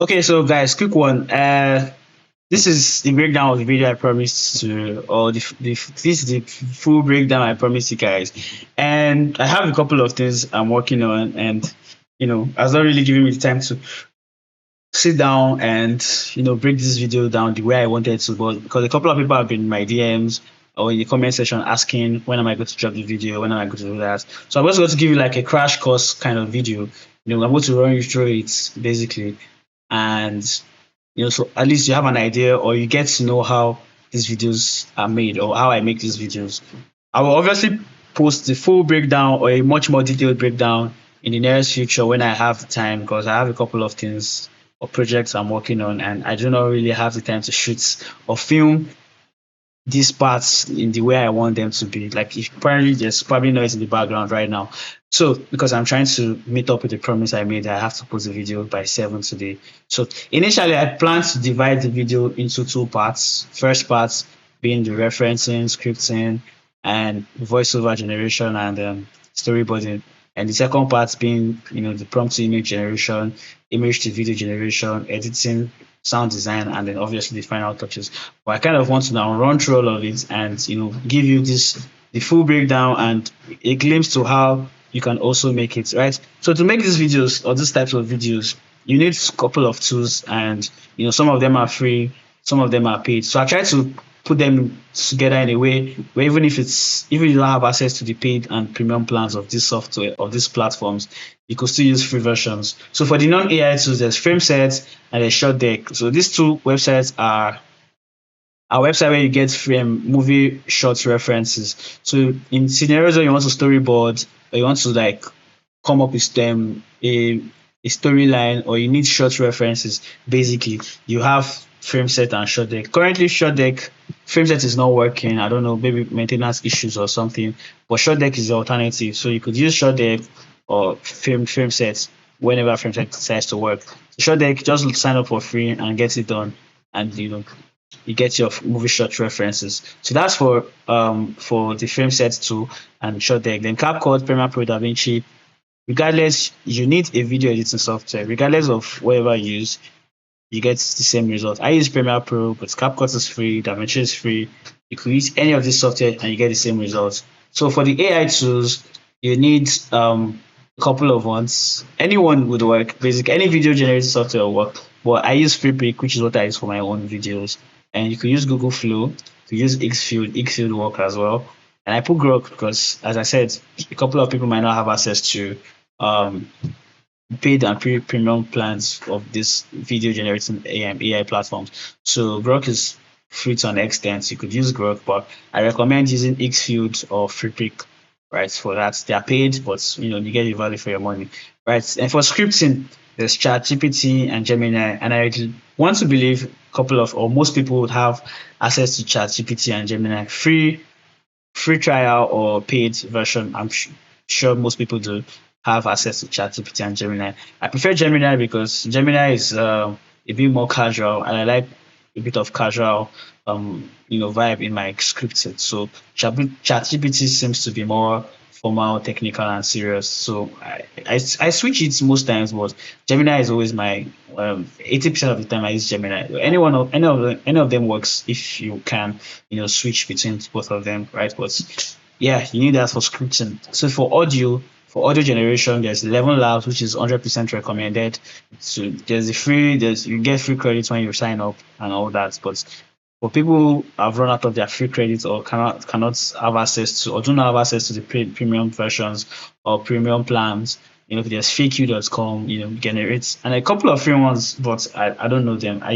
Okay, so guys, quick one. This is the breakdown of the video I promised to, or this is the full breakdown I promised you guys. And I have a couple of things I'm working on, and I was not really giving me the time to sit down and break this video down the way I wanted to. But because a couple of people have been in my DMs or in the comment section asking when am I going to drop the video, when am I going to do that. So I'm just going to give you like a crash course kind of video. I'm going to run you through it basically, and so at least you have an idea or you get to know how these videos are made or how I make these videos. I will obviously post the full breakdown or a much more detailed breakdown in the nearest future when I have the time, because I have a couple of things or projects I'm working on and I do not really have the time to shoot or film these parts in the way I want them to be. Like, if apparently there's probably noise in the background right now. So because I'm trying to meet up with the promise I made, I have to post the video by 7 today. So initially I plan to divide the video into two parts. First part being the referencing, scripting, and voiceover generation and storyboarding. And the second part being, the prompt to image generation, image to video generation, editing, sound design, and then obviously the final touches. But I kind of want to now run through all of it and give you the full breakdown and a glimpse to how you can also make it, right? So to make these videos or these types of videos, you need a couple of tools, and some of them are free, some of them are paid. So I try to put them together in a way where even you don't have access to the paid and premium plans of this software of these platforms, you could still use free versions. So for the non-AI tools, there's FrameSet and there's ShotDeck. So these two websites are a website where you get free movie short references. So in scenarios where you want to storyboard or you want to like come up with a storyline or you need short references, basically you have FrameSet and ShotDeck. Currently ShotDeck FrameSet is not working. I don't know, maybe maintenance issues or something. But ShotDeck is the alternative. So you could use ShotDeck or FrameSet whenever FrameSet decides to work. ShotDeck, just sign up for free and get it done, and you get your movie short references. So that's for the FrameSet tool and ShotDeck. Then CapCut, Premiere Pro, DaVinci. Regardless, you need a video editing software. Regardless of whatever you use, you get the same result. I use Premiere Pro, but CapCut is free, DaVinci is free. You can use any of these software and you get the same results. So for the AI tools, you need a couple of ones. Anyone would work. Any video generating software will work. But I use FreePic, which is what I use for my own videos. And you can use Google Flow, you can use Xfield. Xfield work as well. And I put Grok because, as I said, a couple of people might not have access to paid and premium plans of this video generating AI platforms. So Grok is free to an extent. You could use Grok, but I recommend using Xfield or FreePic, right? For that, they are paid, but you get the value for your money, right? And for scripting, there's ChatGPT and Gemini, and I want to believe a couple of or most people would have access to ChatGPT and Gemini. Free trial or paid version. I'm sure most people do have access to ChatGPT and Gemini. I prefer Gemini because Gemini is a bit more casual, and I like a bit of casual vibe in my scripting. So ChatGPT seems to be more formal, technical, and serious. So I switch it most times, but Gemini is always my 80% of the time I use Gemini. Any of them works if you can switch between both of them, right? But yeah, you need that for scripting. So for audio generation, there's 11 Labs, which is 100% recommended. So you get free credits when you sign up and all that. But for people who have run out of their free credits or cannot have access to or do not have access to the premium versions or premium plans, there's fakeU.com, generates, and a couple of free ones, but I don't know them. I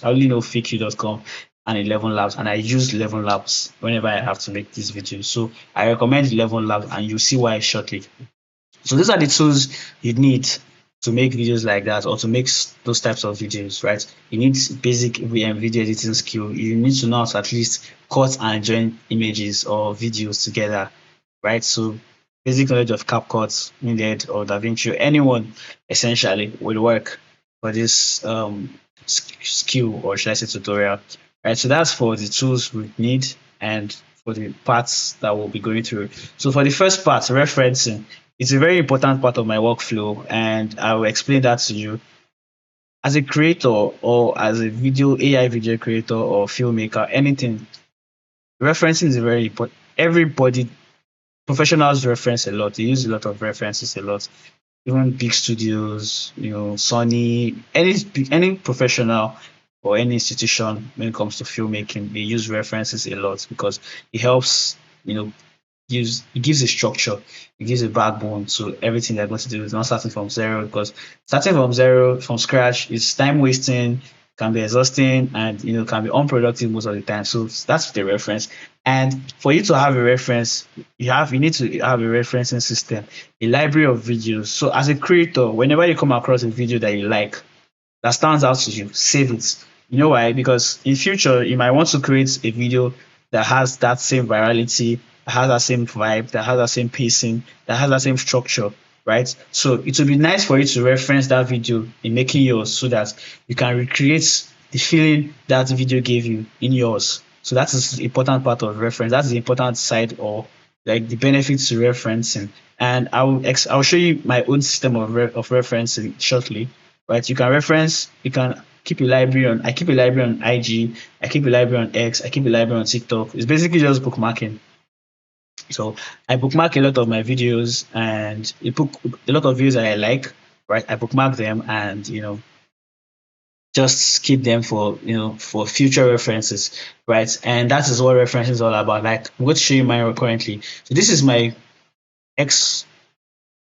only know fakeU.com and 11 Labs, and I use 11 Labs whenever I have to make these videos. So I recommend 11 Labs, and you'll see why shortly. So these are the tools you need to make videos like that or to make those types of videos, right? You need basic video editing skill. You need to know how to at least cut and join images or videos together, right? So basic knowledge of CapCut needed or DaVinci, anyone essentially will work for this skill, or should I say tutorial, right? So that's for the tools we need and for the parts that we'll be going through. So for the first part, referencing, it's a very important part of my workflow, and I will explain that to you as a creator or as a video AI video creator or filmmaker, anything, referencing is very important. Everybody, professionals reference a lot. They use a lot of references a lot. Even big studios, Sony, any professional or any institution when it comes to filmmaking, they use references a lot because it helps, you know, it gives a structure, it gives a backbone to everything they're going to do. It's not starting from zero, because starting from zero, from scratch, is time wasting, can be exhausting, and can be unproductive most of the time. So that's the reference. And for you to have a reference, you need to have a referencing system, a library of videos. So as a creator, whenever you come across a video that you like, that stands out to you, save it. You know why? Because in future you might want to create a video that has that same virality, that has that same vibe, that has that same pacing, that has that same structure, right? So it would be nice for you to reference that video in making yours, so that you can recreate the feeling that video gave you in yours. So that is the important part of reference. That's the important side, or like the benefits to referencing. And I'll show you my own system of referencing shortly, right? You can reference, you can keep a library on, I keep a library on IG, I keep a library on X, I keep a library on TikTok. It's basically just bookmarking. So I bookmark a lot of my videos, and it book a lot of videos that I like, right? I bookmark them, and just keep them for for future references, right? And that is what referencing is all about. Like, I'm going to show you mine currently. So this is my X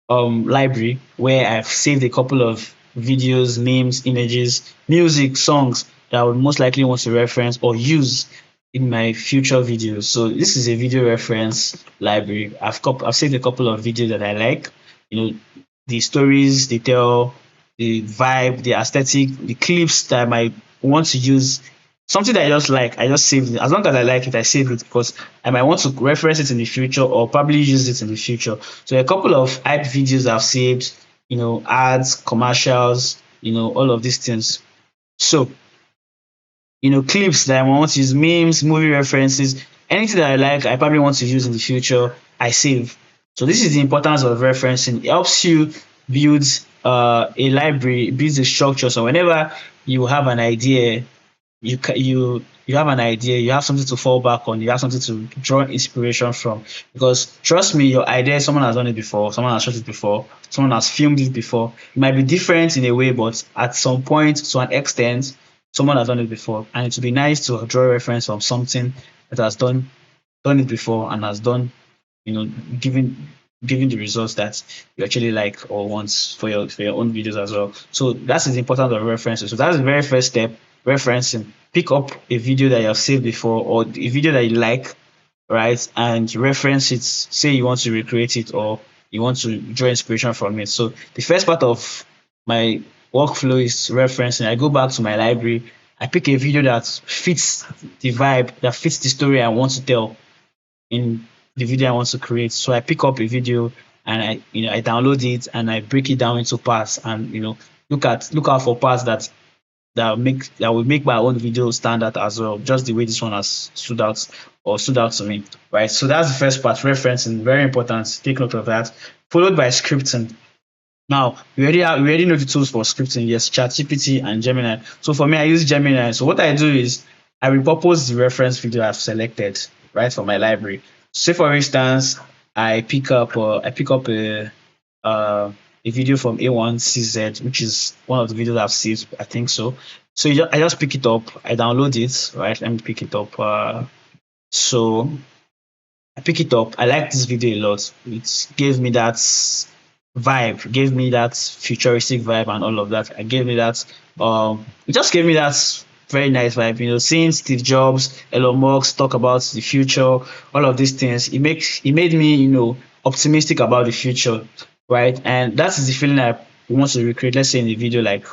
library, where I've saved a couple of videos, memes, images, music, songs that I would most likely want to reference or use in my future videos. So this is a video reference library. I've saved a couple of videos that I like. The stories they tell, the vibe, the aesthetic, the clips that I might want to use. Something that I just like, I just save it. As long as I like it, I save it, because I might want to reference it in the future or probably use it in the future. So a couple of hype videos I've saved, ads, commercials, all of these things. So, clips that I want to use, memes, movie references, anything that I like, I probably want to use in the future, I save. So this is the importance of referencing. It helps you build a library, builds a structure. So whenever you have an idea, you have an idea, you have something to fall back on, you have something to draw inspiration from. Because trust me, your idea, someone has done it before, someone has shot it before, someone has filmed it before. It might be different in a way, but at some point, to an extent, someone has done it before, and it would be nice to draw a reference from something that has done it before and has done, you know given the results that you actually like or want for your own videos as well. So that's the importance of references. So that's the very first step, referencing. Pick up a video that you have saved before, or a video that you like, right? And reference it. Say you want to recreate it, or you want to draw inspiration from it. So the first part of my workflow is referencing. I go back to my library, I pick a video that fits the vibe, that fits the story I want to tell in the video I want to create. So I pick up a video, and I download it, and I break it down into parts, and look out for parts that will make my own video stand out as well, just the way this one has stood out to me, right? So that's the first part, referencing, very important. Take note of that. Followed by scripting. Now we already know the tools for scripting. Yes, ChatGPT and Gemini. So for me, I use Gemini. So what I do is I repurpose the reference video I've selected, right, for my library. Say for instance, I pick up a video from A1CZ, which is one of the videos I've saved, I think so. So I just pick it up, I download it, right? Let me pick it up. So I pick it up. I like this video a lot. It gave me that vibe, gave me that futuristic vibe and all of that. I gave me that it just gave me that very nice vibe. Seeing Steve Jobs, Elon Musk talk about the future, all of these things, it made me, optimistic about the future, right? And that is the feeling I want to recreate, let's say in the video, like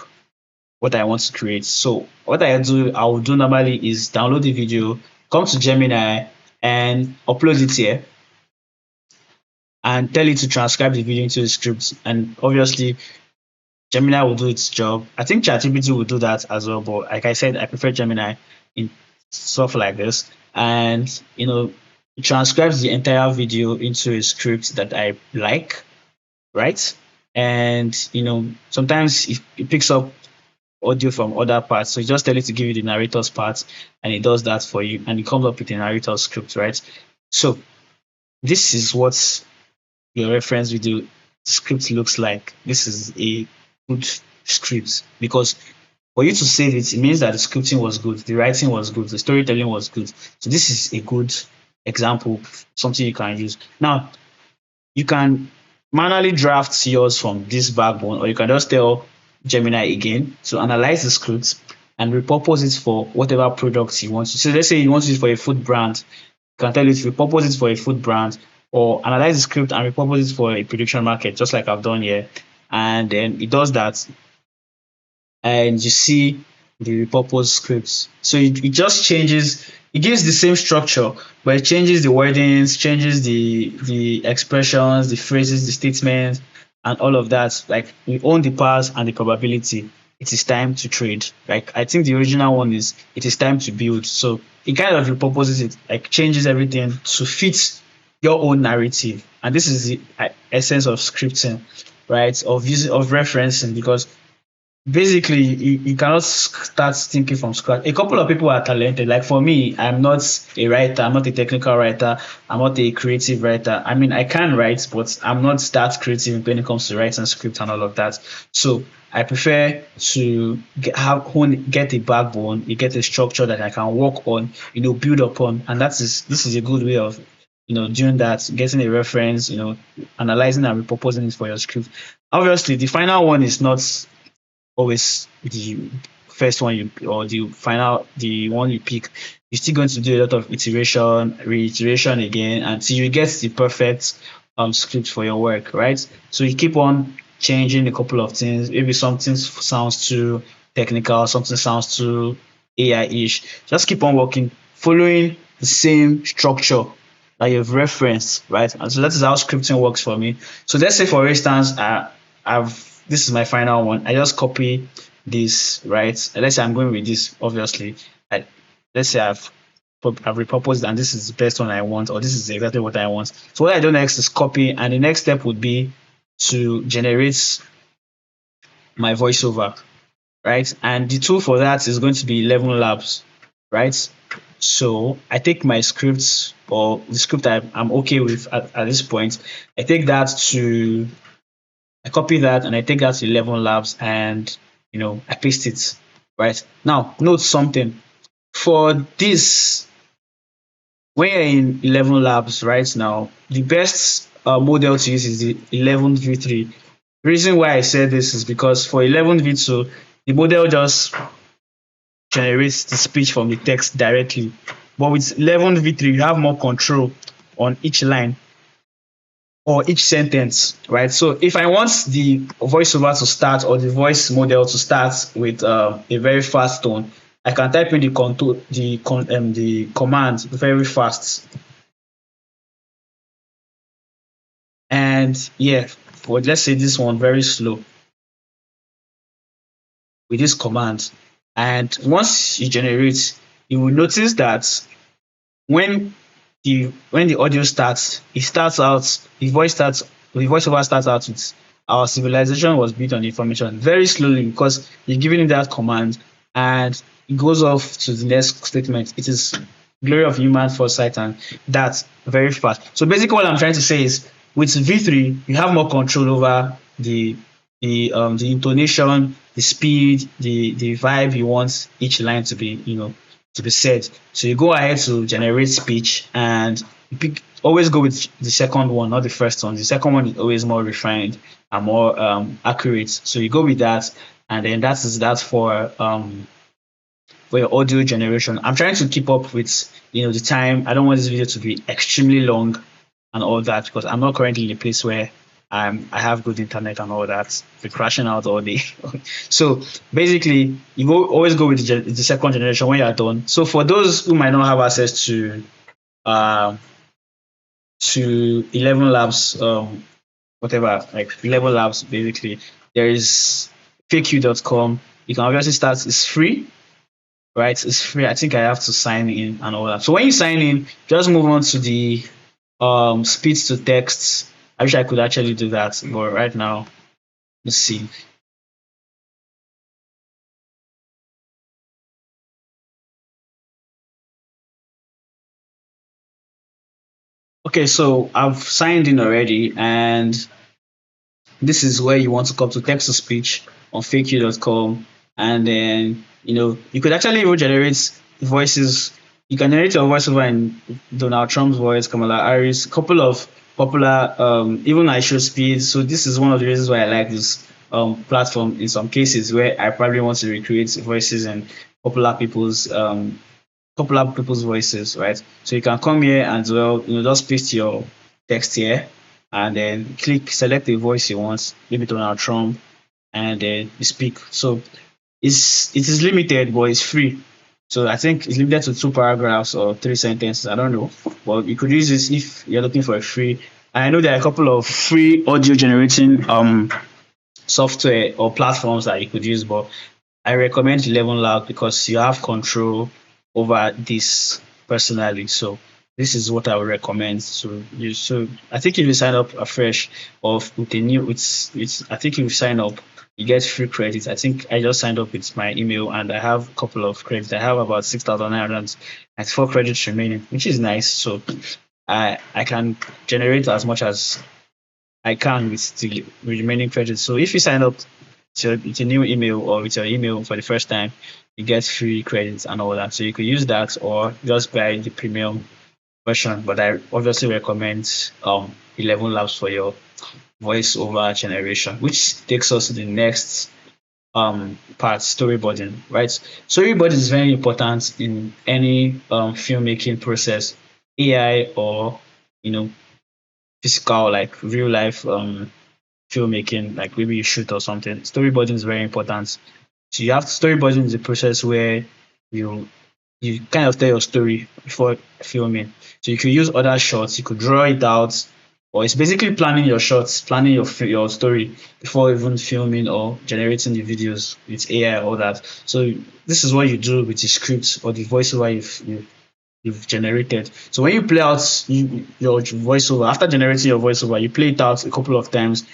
what I want to create. So what I will do normally is download the video, come to Gemini and upload it here, and tell it to transcribe the video into a script. And obviously Gemini will do its job. I think ChatGPT will do that as well, but like I said, I prefer Gemini in stuff like this. And it transcribes the entire video into a script that I like, right? And sometimes it picks up audio from other parts. So you just tell it to give you the narrator's part, and it does that for you, and it comes up with a narrator script, right? So this is what your reference video script looks like. This is a good script because for you to save it, it means that the scripting was good, the writing was good, the storytelling was good. So this is a good example, something you can use. Now, you can manually draft yours from this backbone, or you can just tell Gemini again to analyze the script and repurpose it for whatever products you want. So let's say you want it for a food brand, you can tell it to repurpose it for a food brand, or analyze the script and repurpose it for a prediction market, just like I've done here. And then it does that, and you see the repurposed scripts. So it just changes, it gives the same structure, but it changes the wordings, changes the expressions, the phrases, the statements, and all of that. Like we own the pass and the probability. It is time to trade. Like I think the original one is it is time to build. So it kind of repurposes it, like changes everything to fit your own narrative. And this is the essence of scripting, right? Of using of referencing, because basically you cannot start thinking from scratch. A couple of people are talented. Like for me, I'm not a writer, I'm not a technical writer, I'm not a creative writer. I mean, I can write, but I'm not that creative when it comes to writing script and all of that. So I prefer to get a backbone, you get a structure that I can work on, build upon. And this is a good way of doing that, getting a reference, analyzing and repurposing it for your script. Obviously the final one is not always the first one you, or the one you pick. You're still going to do a lot of iteration, reiteration again until you get the perfect script for your work, right? So you keep on changing a couple of things. Maybe something sounds too technical, something sounds too AI-ish. Just keep on working, following the same structure that you've referenced, right? And so that is how scripting works for me. So let's say, for instance, I've this is my final one. I just copy this, right? Let's say I'm going with this, obviously. Let's say I've repurposed and this is the best one I want, or this is exactly what I want. So what I do next is copy, and the next step would be to generate my voiceover, right? And the tool for that is going to be 11 Labs, right? So I take my scripts, or the script I'm okay with at this point. I take that to I copy that and I take that to 11 Labs, and I paste it. Right now, note something for this. When you're in 11 Labs right now, the best model to use is the 11v3. Reason why I said this is because for 11v2, the model just generates the speech from the text directly, but with 11v3 you have more control on each line or each sentence, right? So if I want the voiceover to start, or the voice model to start with a very fast tone, I can type in the command very fast, and yeah, for let's say this one very slow with this command. And once you generate, you will notice that when the audio starts, it starts out the voiceover starts out with our civilization was built on information very slowly, because you're giving it that command, and it goes off to the next statement. It is glory of human foresight, and that's very fast. So basically what I'm trying to say is, with V3 you have more control over the intonation, the speed, the vibe you want each line to be, to be said. So you go ahead to generate speech, and you always go with the second one, not the first one. The second one is always more refined and more accurate. So you go with that, and then that's for your audio generation. I'm trying to keep up with the time. I don't want this video to be extremely long and all that, because I'm not currently in a place where I have good internet and all that. We're crashing out all day. So basically, always go with the second generation when you're done. So for those who might not have access uh, to 11 Labs, whatever, like 11 Labs, basically, there is fakeU.com. You can obviously start. It's free, right? It's free. I think I have to sign in and all that. So when you sign in, just move on to the speech to text. I wish I could actually do that, but right now, let's see. Okay, so I've signed in already, and this is where you want to come to text to speech on fakeyou.com, and then you could actually even generate voices. You can generate your voiceover in Donald Trump's voice, Kamala Harris, couple of popular, even I show speed. So this is one of the reasons why I like this platform in some cases where I probably want to recreate voices and popular people's popular people's voices, right? So you can come here and well, just paste your text here and then select the voice you want, maybe Donald Trump, and then you speak. So it is limited, but it's free. So I think it's limited to two paragraphs or three sentences. I don't know, but you could use this if you're looking for a free. And I know there are a couple of free audio generating software or platforms that you could use, but I recommend 11 Lab because you have control over this personally. So this is what I would recommend. So I think if you sign up afresh or with a new it's I think if you sign up you get free credits. I think I just signed up with my email and I have a couple of credits. I have about 6,994 credits remaining, which is nice. So I can generate as much as I can with the remaining credits. So if you sign up with a new email or with your email for the first time, you get free credits and all that. So you could use that or just buy the premium version. But I obviously recommend 11 Labs for your voiceover generation, which takes us to the next part, storyboarding. Right, storyboarding is very important in any filmmaking process, AI or you know physical like real life filmmaking, like maybe you shoot or something. Storyboarding is very important. So you have storyboarding is a process where you you kind of tell your story before filming. So you could use other shots, you could draw it out, or it's basically planning your shots, planning your story before even filming or generating the videos with AI or all that. So this is what you do with the script or the voiceover you've generated. So when you play out your voiceover, after generating your voiceover, you play it out a couple of times,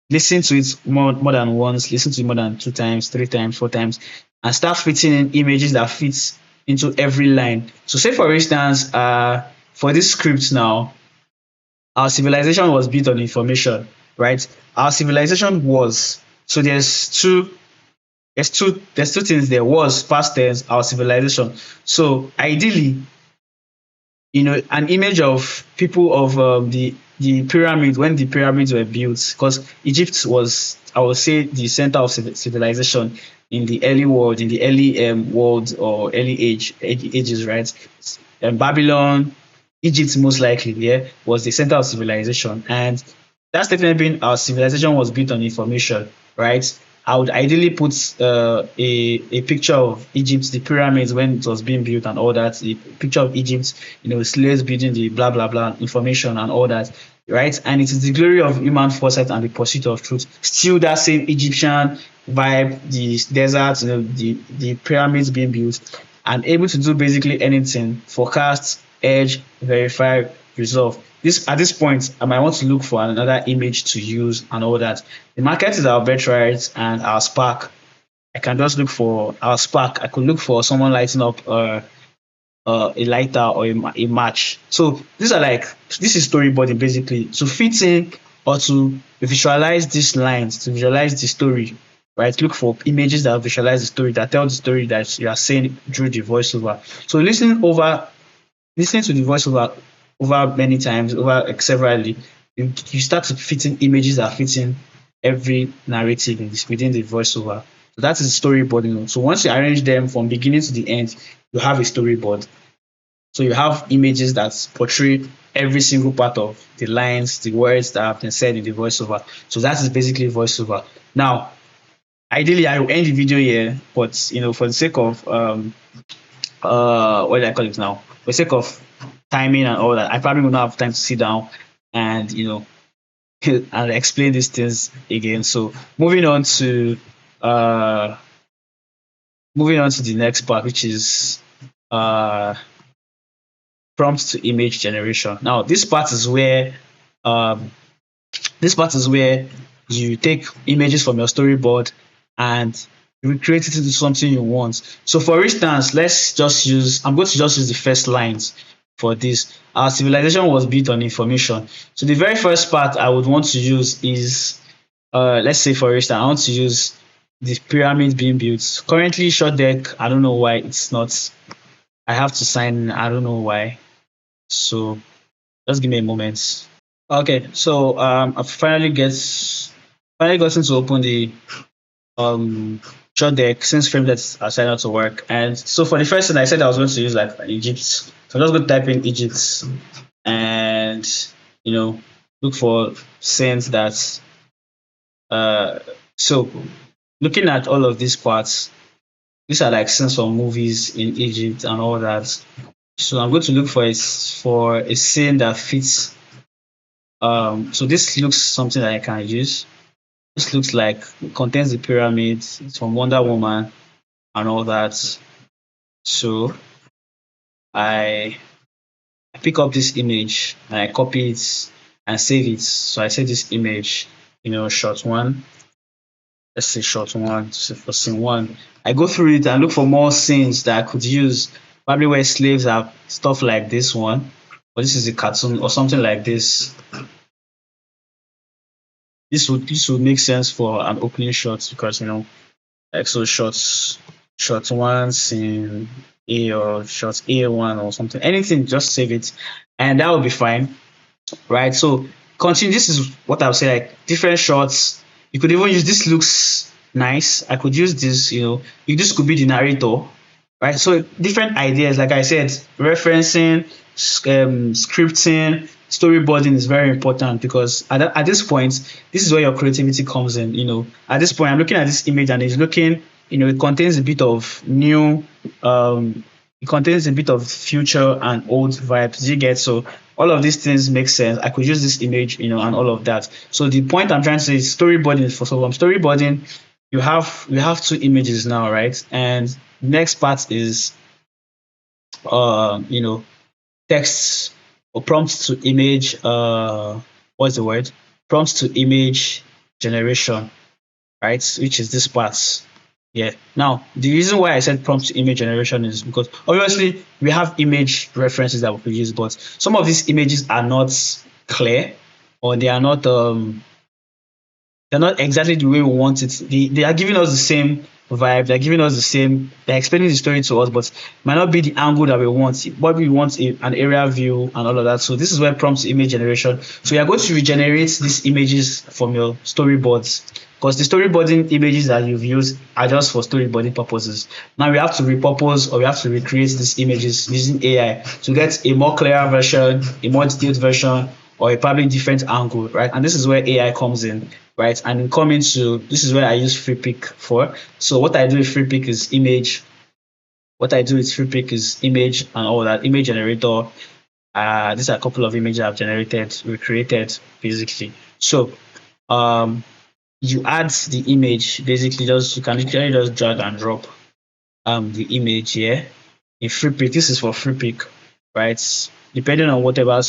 listen to it more than once, listen to it more than two times, three times, four times, and start fitting in images that fits into every line. So say for instance, for this script now, our civilization was built on information, right? Our civilization was, so there's two things there, was past tense, our civilization. So ideally, an image of people of the pyramid when the pyramids were built, because Egypt was, I would say, the center of civilization in the early world, in the early world or early ages, right? Babylon, Egypt most likely, yeah, was the center of civilization, and that's definitely been our civilization was built on information, right? I would ideally put a picture of Egypt, the pyramids when it was being built and all that, the picture of Egypt, slaves building the blah blah blah information and all that, right? And it is the glory of human foresight and the pursuit of truth. Still that same Egyptian vibe, the deserts, the pyramids being built, and able to do basically anything, forecast, edge, verify, resolve. This at this point, I might want to look for another image to use and all that. The market is our birthright and our spark. I can just look for our spark. I could look for someone lighting up a lighter or a match. So this is storyboarding basically to fit in or to visualize these lines, to visualize the story, right? Look for images that visualize the story, that tell the story that you are saying through the voiceover. So listening to the voiceover over many times, over severally, you start to fit in images that fit in every narrative within the voiceover. So that is storyboarding. So once you arrange them from beginning to the end, you have a storyboard. So you have images that portray every single part of the lines, the words that have been said in the voiceover. So that is basically voiceover. Now, ideally, I will end the video here, but for the sake of what do I call it now? For the sake of timing and all that, I probably will not have time to sit down and and explain these things again. So uh moving on to the next part, which is uh prompt to image generation. Now um this part is where you take images from your storyboard and recreate it into something you want. So for instance, I'm going to just use the first lines. for this. Our civilization was built on information. So the very first part I would want to use is, let's say for instance, I want to use the pyramid being built. Currently, short deck, I don't know why it's not. I have to sign in, I don't know why. So just give me a moment. Okay, so I've finally gotten to open the um short deck since frame that I set out to work. And so for the first thing I said I was going to use like Egypt. So I'm just going to type in Egypt and you know look for scenes that uh so looking at all of these parts, these are like scenes from movies in Egypt and all that. So I'm going to look for a scene that fits. So this looks something that I can use. This looks like it contains the pyramids. It's from Wonder Woman and all that. So I pick up this image and I copy it and save it. So I save this image, shot one. Let's say shot one, so for scene one. I go through it and look for more scenes that I could use. Probably where slaves have stuff like this one, or this is a cartoon or something like this. This would make sense for an opening shot because like so shot one scene A or shot A1 or something. Anything, just save it and that will be fine. Right? So continue. This is what I would say, like different shots. You could even use this looks nice. I could use this, this could be the narrator, right? So different ideas, like I said, referencing, scripting, storyboarding is very important because at this point, this is where your creativity comes in. At this point, I'm looking at this image and it's looking, it contains a bit of new, it contains a bit of future and old vibes. You get so all of these things make sense. I could use this image, and all of that. So the point I'm trying to say is storyboarding. For so from storyboarding, you have two images now, right? And next part is you know text or prompt to image what's the word, prompt to image generation, right, which is this part. Yeah, now the reason why I said prompt to image generation is because obviously we have image references that we could use, but some of these images are not clear, or they're not exactly the way we want it. They are giving us the same vibe. They're giving us the same. They're explaining the story to us, but might not be the angle that we want. What we want an area view and all of that. So this is where prompts image generation. So you are going to regenerate these images from your storyboards because the storyboarding images that you've used are just for storyboarding purposes. Now we have to repurpose or we have to recreate these images using AI to get a more clearer version, a more detailed version, or a probably different angle, right? And this is where AI comes in, right? And coming to this is where I use free pick for. So what I do with free pick is image. What I do with free pick is image and all that image generator. These are a couple of images I've generated, recreated basically. So you add the image basically. Just you can literally just drag and drop the image here in free pick. This is for free pick, right? Depending on whatever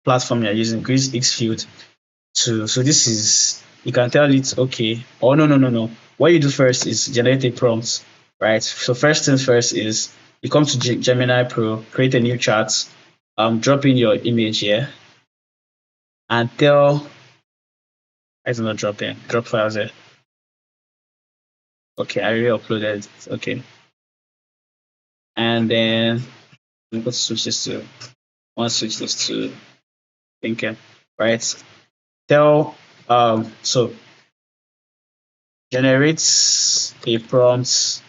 platform you're using, use Xfield to. So this is, you can tell it okay. Oh no. What you do first is generate a prompt, right? So first things first is you come to Gemini Pro, create a new chart, drop in your image here, and tell. I do not drop in. Drop files here. Okay, I re-uploaded. Okay, and then I'm going to switch this to. I want to switch this to thinking, right? Tell so generates a prompt,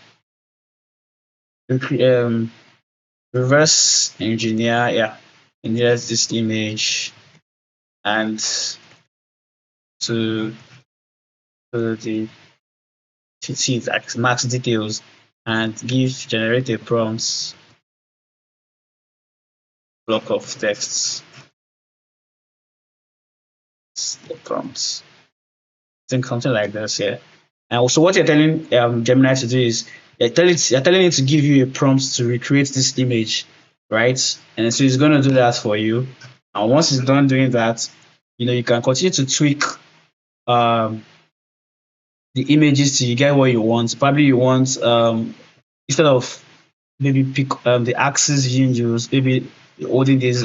um, reverse engineer, yeah, engineers this image and to the to see like max details and give generate a prompt block of texts. The prompts. I think something like this, yeah. And also what you're telling Gemini to do is you're telling it to give you a prompt to recreate this image, right? And so it's gonna do that for you. And once it's done doing that, you can continue to tweak um the images till you get what you want. Probably you want instead of maybe pick the axis you use, maybe holding this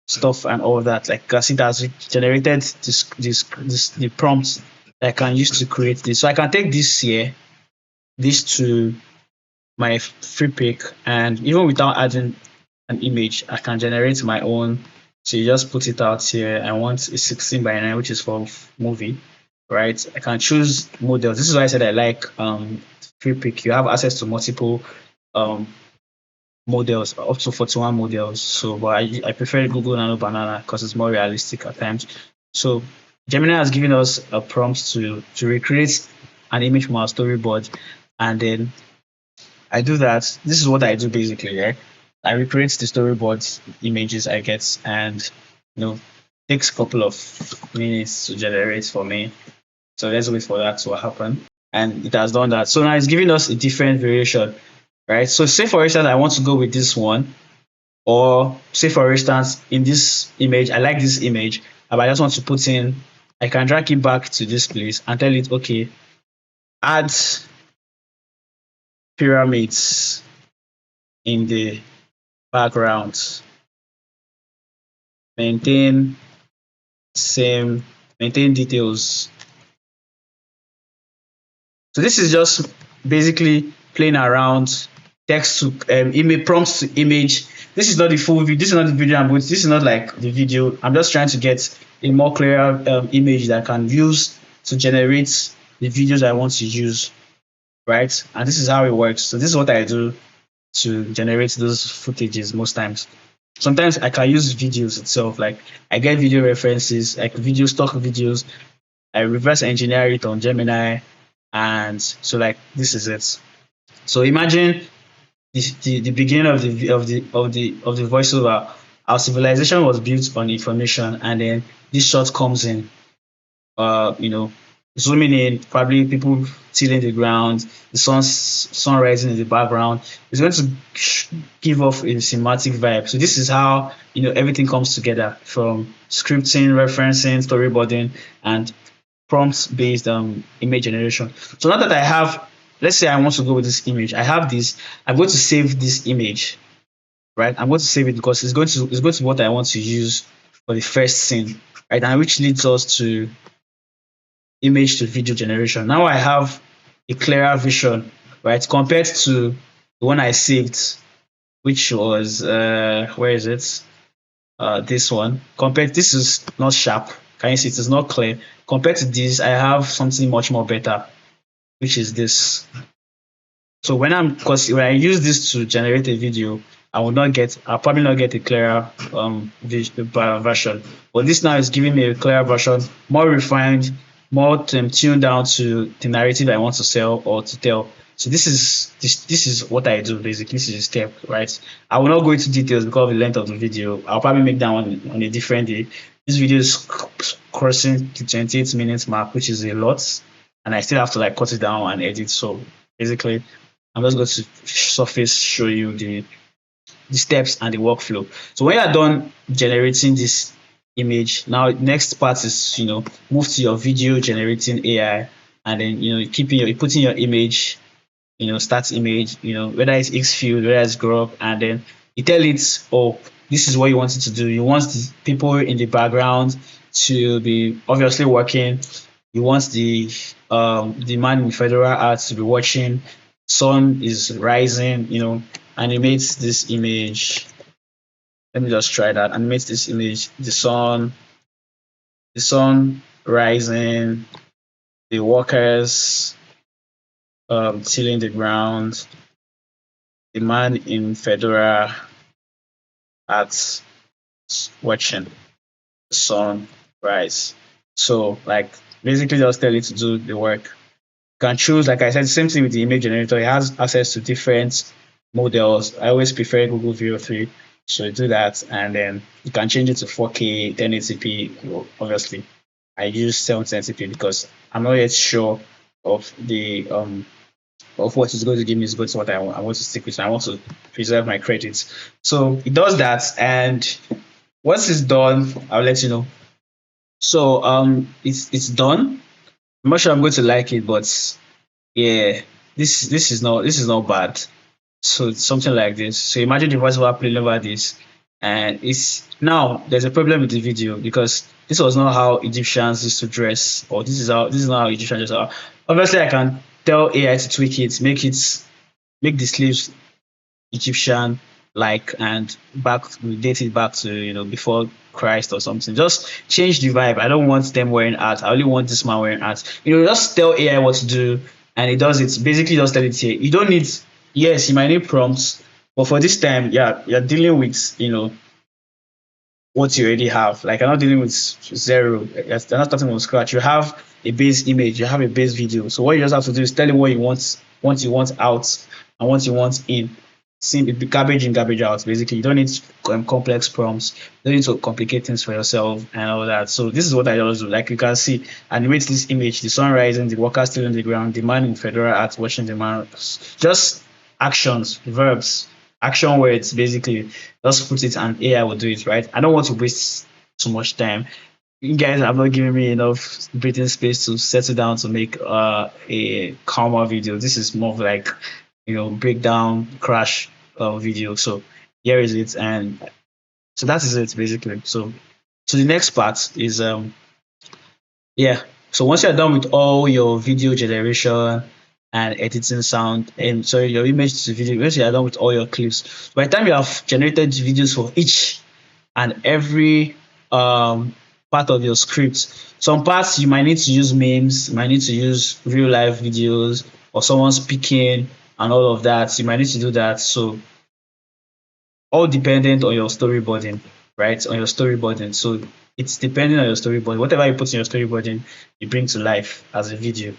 stuff and all that. Like, as it has generated this the prompts that I can use to create this. So I can take this here, this to my free pick, and even without adding an image, I can generate my own. So you just put it out here. I want a 16 by 9, which is for movie, right? I can choose models. This is why I said I like free pick. You have access to multiple um models, up to 41 models. So, but I prefer Google Nano Banana because it's more realistic at times. So, Gemini has given us a prompt to recreate an image from our storyboard, and then I do that. This is what I do basically, right? I recreate the storyboard images I get, and takes a couple of minutes to generate for me. So let's wait for that to happen. And it has done that. So now it's giving us a different variation, right? So say for instance, I want to go with this one, or say for instance, in this image, I like this image, but I just want to put in, I can drag it back to this place and tell it, okay, add pyramids in the background, maintain same, maintain details. So this is just basically playing around, text to image, prompts to image. This is not the full video. This is not the video I'm going to. This is not like the video. I'm just trying to get a more clearer image that I can use to generate the videos I want to use, right? And this is how it works. So this is what I do to generate those footages most times. Sometimes I can use videos itself, like I get video references, like video stock videos. I reverse engineer it on Gemini, and so like this is it. So imagine the beginning of the voiceover. Our civilization was built on information, and then this shot comes in. You know, zooming in, probably people tilling the ground, the sun rising in the background. It's going to give off a cinematic vibe. So this is how everything comes together, from scripting, referencing, storyboarding, and prompt based image generation. So now that I have, let's say I want to go with this image, I have this, I'm going to save this image, right? I'm going to save it because it's going to be what I want to use for the first scene, right? And which leads us to image to video generation. Now I have a clearer vision, right? Compared to the one I saved, which was where is it? This one. Compared, this is not sharp. Can you see it is not clear? Compared to this, I have something much more better, which is this. So because when I use this to generate a video, I'll probably not get a clearer version. But this now is giving me a clearer version, more refined, more tuned down to the narrative I want to sell or to tell. So this is what I do basically. This is a step, right? I will not go into details because of the length of the video. I'll probably make that one on a different day. This video is crossing the 28 minutes mark, which is a lot, and I still have to like cut it down and edit. So basically, I'm just going to surface show you the steps and the workflow. So when you're done generating this image, now next part is move to your video generating AI, and then putting your image, start image, whether it's Xfield, whether it's Grok, and then you tell it, oh, this is what you want it to do. You want the people in the background to be obviously working. You want the man in federal art to be watching. Sun is rising, animate this image. Let me just try that. Animate this image. The sun rising, the workers tilling the ground, the man in fedora at watching the sun rise. So like basically just tell it to do the work. You can choose, like I said, same thing with the image generator. It has access to different models. I always prefer Google Veo 3. So do that, and then you can change it to 4K, 1080p. Obviously, I use 720p because I'm not yet sure of the of what it's going to give me is good to what I want to stick with. I want to preserve my credits. So it does that, and once it's done, I'll let you know. So it's done. I'm not sure I'm going to like it, but yeah, this is not bad. So it's something like this. So imagine the voiceover playing over this. And it's now there's a problem with the video because this was not how Egyptians used to dress, or this is not how Egyptians dress. Obviously, I can tell AI to tweak it, make the sleeves Egyptian like, and back date it back to before Christ or something. Just change the vibe. I don't want them wearing art. I only want this man wearing art. Just tell AI what to do, and it does it. Basically, just tell it here. You don't need. Yes, you might need prompts, but for this time, yeah, you're dealing with what you already have. Like, you're not dealing with zero. You're not starting from scratch. You have a base image. You have a base video. So what you just have to do is tell it what you want out, and what you want in. Simple, garbage in, garbage out. Basically, you don't need complex prompts. You don't need to complicate things for yourself and all that. So this is what I always do. Like, you can see, animate this image: the sun rising, the worker still on the ground, the man in fedora hat watching the man. Just actions, verbs, action words. Basically, just put it and AI will do it. Right? I don't want to waste too much time. You guys have not given me enough breathing space to settle down to make a calmer video. This is more of like breakdown crash video. So here is it, and so that is it basically. So the next part is yeah. So once you're done with all your video generation and editing sound, and sorry, your image to video, once you're done with all your clips, by the time you have generated videos for each and every part of your script, some parts you might need to use memes, you might need to use real life videos or someone speaking and all of that. You might need to do that. So all dependent on your storyboarding, right? On your storyboarding. So it's depending on your storyboarding. Whatever you put in your storyboarding, you bring to life as a video,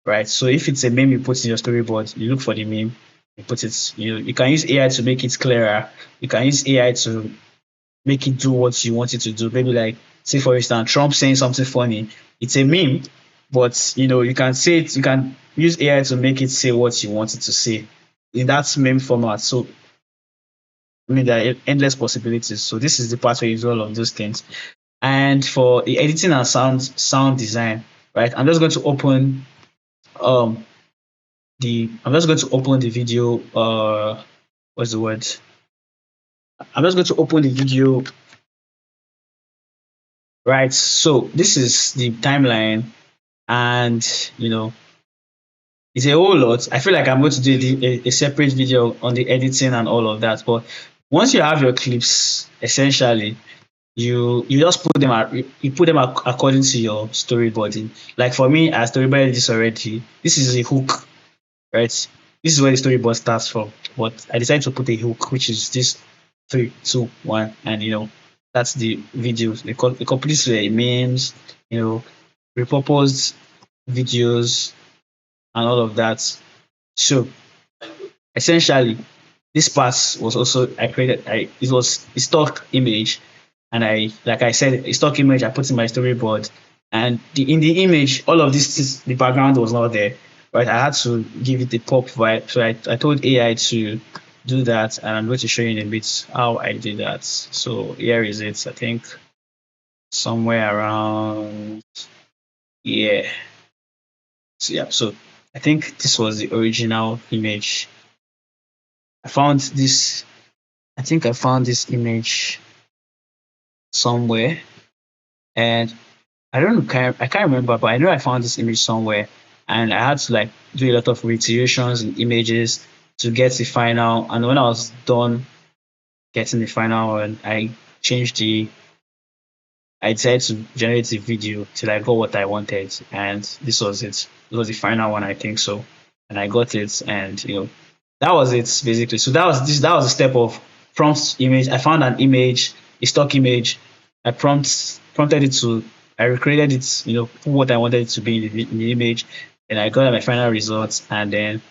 right? So if it's a meme you put in your storyboard, you look for the meme, you put it. You can use AI to make it clearer. You can use AI to make it do what you want it to do. Maybe like, say for instance, Trump saying something funny. It's a meme, but you can say it. You can use AI to make it say what you want it to say in that meme format. So I mean, there are endless possibilities. So this is the part where you do all of those things. And for the editing and sound design, right? Um I'm just going to open the video. What's the word? I'm just going to open the video. Right. So this is the timeline, and it's a whole lot. I feel like I'm going to do a separate video on the editing and all of that. But once you have your clips, essentially, you just put them you put them according to your storyboarding. Like for me, I storyboarded this already. This is a hook, right? This is where the storyboard starts from. But I decided to put a hook, which is this 3, 2, 1, and that's the video. The complete memes, repurposed videos and all of that. So essentially, this part was also I created. It was a stock image, and like I said, a stock image I put in my storyboard, and in the image, all of this the background was not there, right? I had to give it a pop vibe, so I told AI to do that, and I'm going to show you in a bit how I did that. So here is it. I think somewhere around, yeah. So yeah, so I think this was the original image. I found this. I think I found this image somewhere, and I can't remember, but I know I found this image somewhere, and I had to like do a lot of reiterations in images to get the final. And when I was done getting the final one, I decided to generate a video till I got what I wanted, and this was it. It was the final one, I think so, and I got it, and that was it basically. So that was the step of prompt image. I found an image, a stock image. I prompted it to. I recreated it, put what I wanted it to be in the image, and I got my final results. And then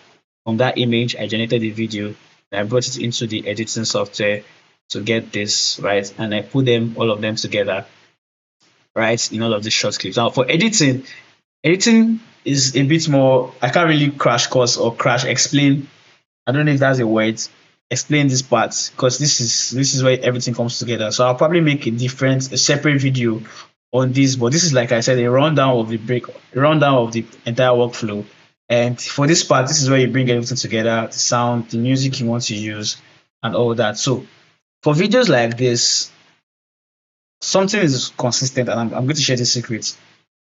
from that image, I generated the video. And I brought it into the editing software to get this right, and I put all of them together, right, in all of these short clips. Now for editing is a bit more. I can't really crash course or crash explain. I don't know if that's a word. Explain this part because this is where everything comes together. So I'll probably make a separate video on this. But this is, like I said, a rundown of the entire workflow. And for this part, this is where you bring everything together: the sound, the music you want to use, and all that. So For videos like this, something is consistent, and I'm going to share the secret.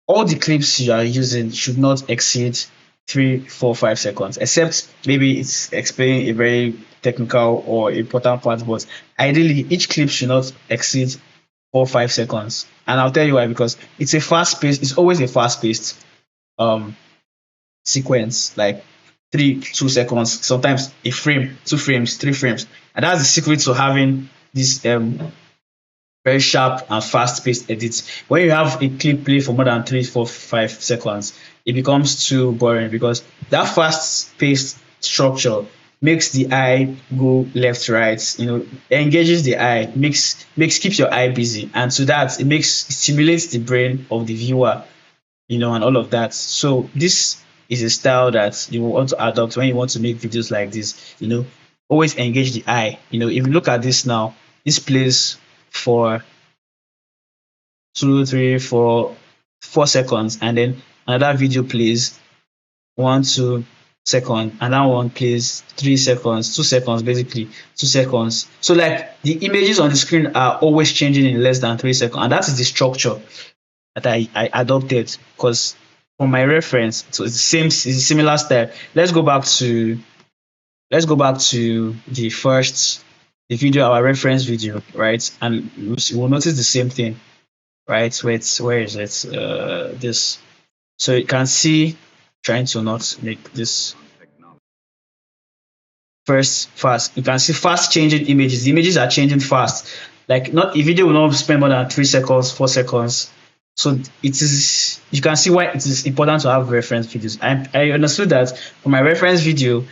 All the clips you are using should not exceed 3, 4, 5 seconds, except maybe it's explaining a very technical or important part. But ideally, each clip should not exceed 4, 5 seconds. And I'll tell you why, because it's a fast paced, it's always a fast paced um sequence, like 3, 2 seconds, sometimes a frame, 2 frames, 3 frames. And that's the secret to having this very sharp and fast-paced edits. When you have a clip play for more than 3, 4, 5 seconds, it becomes too boring because that fast-paced structure makes the eye go left, right, engages the eye, makes keeps your eye busy, and so that it stimulates the brain of the viewer, and all of that. So this is a style that you want to adopt when you want to make videos like this. Always engage the eye. If you look at this now, this plays for 2, 3, 4 seconds, and then another video plays 1, 2 seconds, and that one plays 3 seconds, 2 seconds, basically 2 seconds. So like the images on the screen are always changing in less than 3 seconds, and that is the structure that I adopted because for my reference, so it's a similar style. Let's go back to the video, our reference video, right? And we'll notice the same thing, right? Wait, where is it? This. So you can see, trying to not make this first fast. You can see fast changing images. The images are changing fast. Like not a video will not spend more than 3 seconds, 4 seconds. So it is. You can see why it is important to have reference videos. I understood that for my reference video,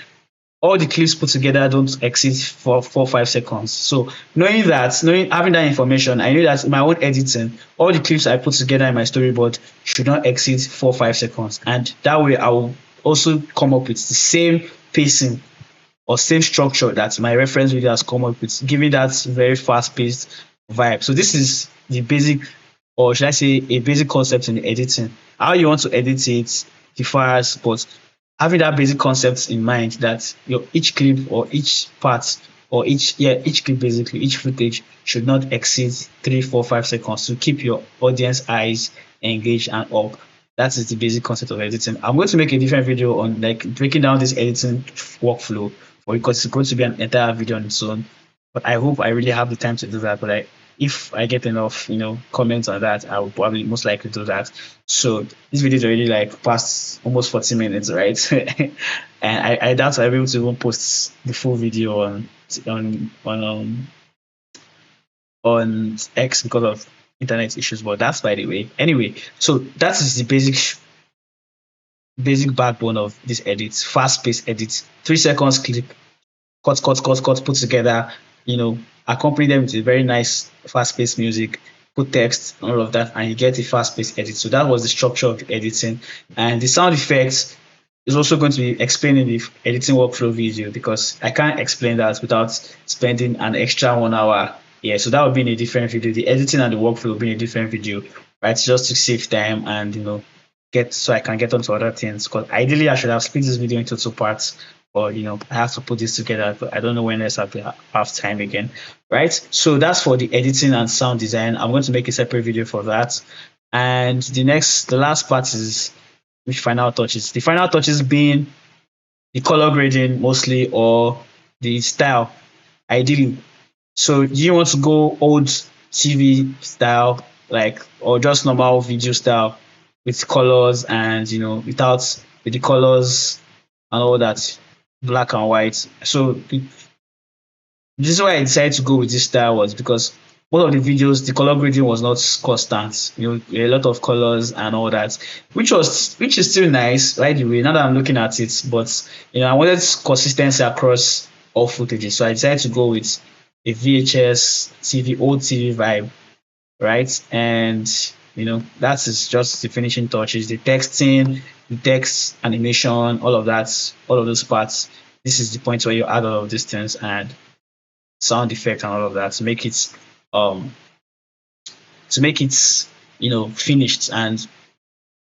all the clips put together don't exceed 4, 5 seconds. So having that information, I knew that in my own editing, all the clips I put together in my storyboard should not exceed 4, 5 seconds. And that way I will also come up with the same pacing or same structure that my reference video has come up with, giving that very fast-paced vibe. So this is the basic, or should I say, a basic concept in editing. How you want to edit it differs, but having that basic concept in mind that your each clip or each part or each clip, basically each footage should not exceed 3, 4, 5 seconds to keep your audience eyes engaged and up. That is the basic concept of editing. I'm going to make a different video on like breaking down this editing workflow for you because it's going to be an entire video on its own. But I hope I really have the time to do that. But if I get enough, comments on that, I will probably most likely do that. So this video is already like past almost 40 minutes, right? And I doubt I'll be able to even post the full video on on X because of internet issues. But that's by the way. Anyway, so that is the basic backbone of this edit. Fast-paced edit, 3 seconds clip, cut, put together, accompany them with a very nice fast-paced music, put text, all of that, and you get a fast-paced edit. So that was the structure of the editing. And the sound effects is also going to be explained in the editing workflow video because I can't explain that without spending an extra 1 hour. Yeah, so that would be in a different video. The editing and the workflow will be in a different video, right? Just to save time and get so I can get onto other things. Because ideally I should have split this video into 2 parts, but I have to put this together. But I don't know when else I'll have time again, right? So that's for the editing and sound design. I'm going to make a separate video for that. And the last part is which final touches. The final touches being the color grading mostly or the style, ideally. So do you want to go old TV style, like, or just normal video style with colors and with the colors and all that, black and white? So this is why I decided to go with this style was because most of the videos the color grading was not constant. A lot of colors and all that, which is still nice, right? The way now that I'm looking at it, but I wanted consistency across all footages, so I decided to go with a VHS TV, old TV vibe, right? And that is just the finishing touches, the texting, the text animation, all of that, all of those parts. This is the point where you add all of these things and sound effect and all of that um to make it finished and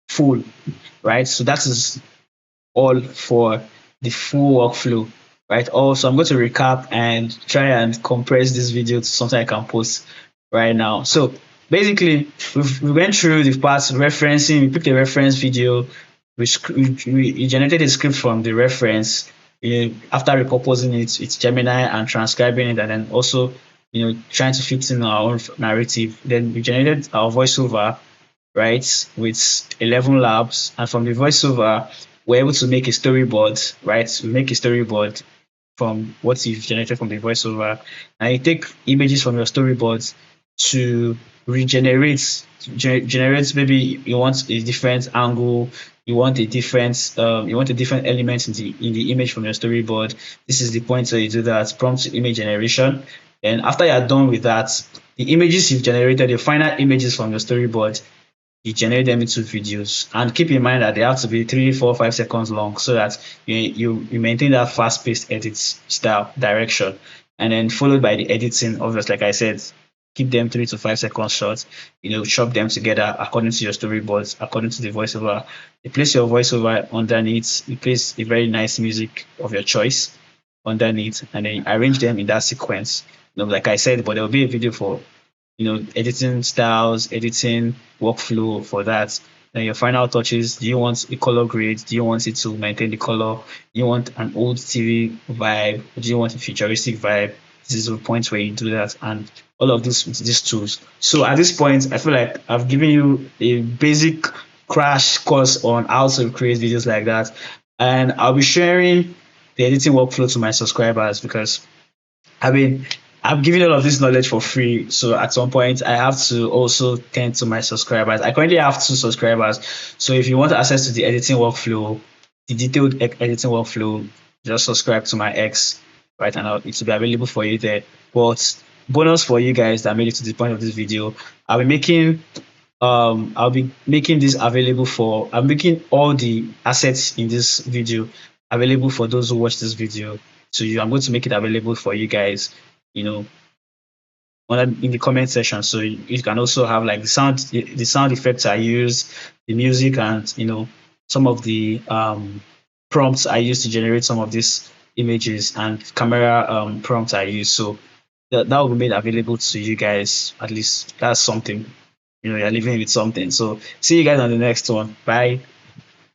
full, right? So that is all for the full workflow right? Also, I'm going to recap and try and compress this video to something I can post right now. So basically, we went through the parts referencing. We picked a reference video. We generated a script from the reference. After repurposing it, it's Gemini and transcribing it, and then also trying to fit in our own narrative. Then we generated our voiceover, right, with 11 labs, and from the voiceover, we're able to make a storyboard, right? We make a storyboard from what you've generated from the voiceover, and you take images from your storyboards to regenerate, generate. Maybe you want a different angle, you want a different element in the image from your storyboard. This is the point where you do that prompt image generation. And after you're done with that, the images you've generated, the final images from your storyboard, you generate them into videos, and keep in mind that they have to be 3 4 5 seconds long so that you maintain that fast-paced edit style direction, and then followed by the editing. Obviously, like I said, keep them 3 to 5 seconds short. Chop them together according to your storyboards, according to the voiceover. You place your voiceover underneath, you place a very nice music of your choice underneath, and then arrange them in that sequence. Like I said, but there will be a video for editing styles, editing workflow for that. Then your final touches, do you want a color grade? Do you want it to maintain the color? Do you want an old TV vibe? Do you want a futuristic vibe? This is the point where you do that, and all of this with these tools. So at this point, I feel like I've given you a basic crash course on how to create videos like that. And I'll be sharing the editing workflow to my subscribers, because I mean, I'm giving all of this knowledge for free. So at some point, I have to also tend to my subscribers. I currently have 2 subscribers. So if you want access to the editing workflow, the detailed editing workflow, just subscribe to my X, right? And it will be available for you there. But bonus for you guys that made it to the point of this video, I'll be making this available for, I'm making all the assets in this video available for those who watch this video. So I'm going to make it available for you guys, you know, in the comment section. So you can also have like the sound effects I use, the music, and some of the prompts I use to generate some of these images, and camera prompts I use. So that will be made available to you guys. At least that's something. You're living with something. So see you guys on the next one. Bye.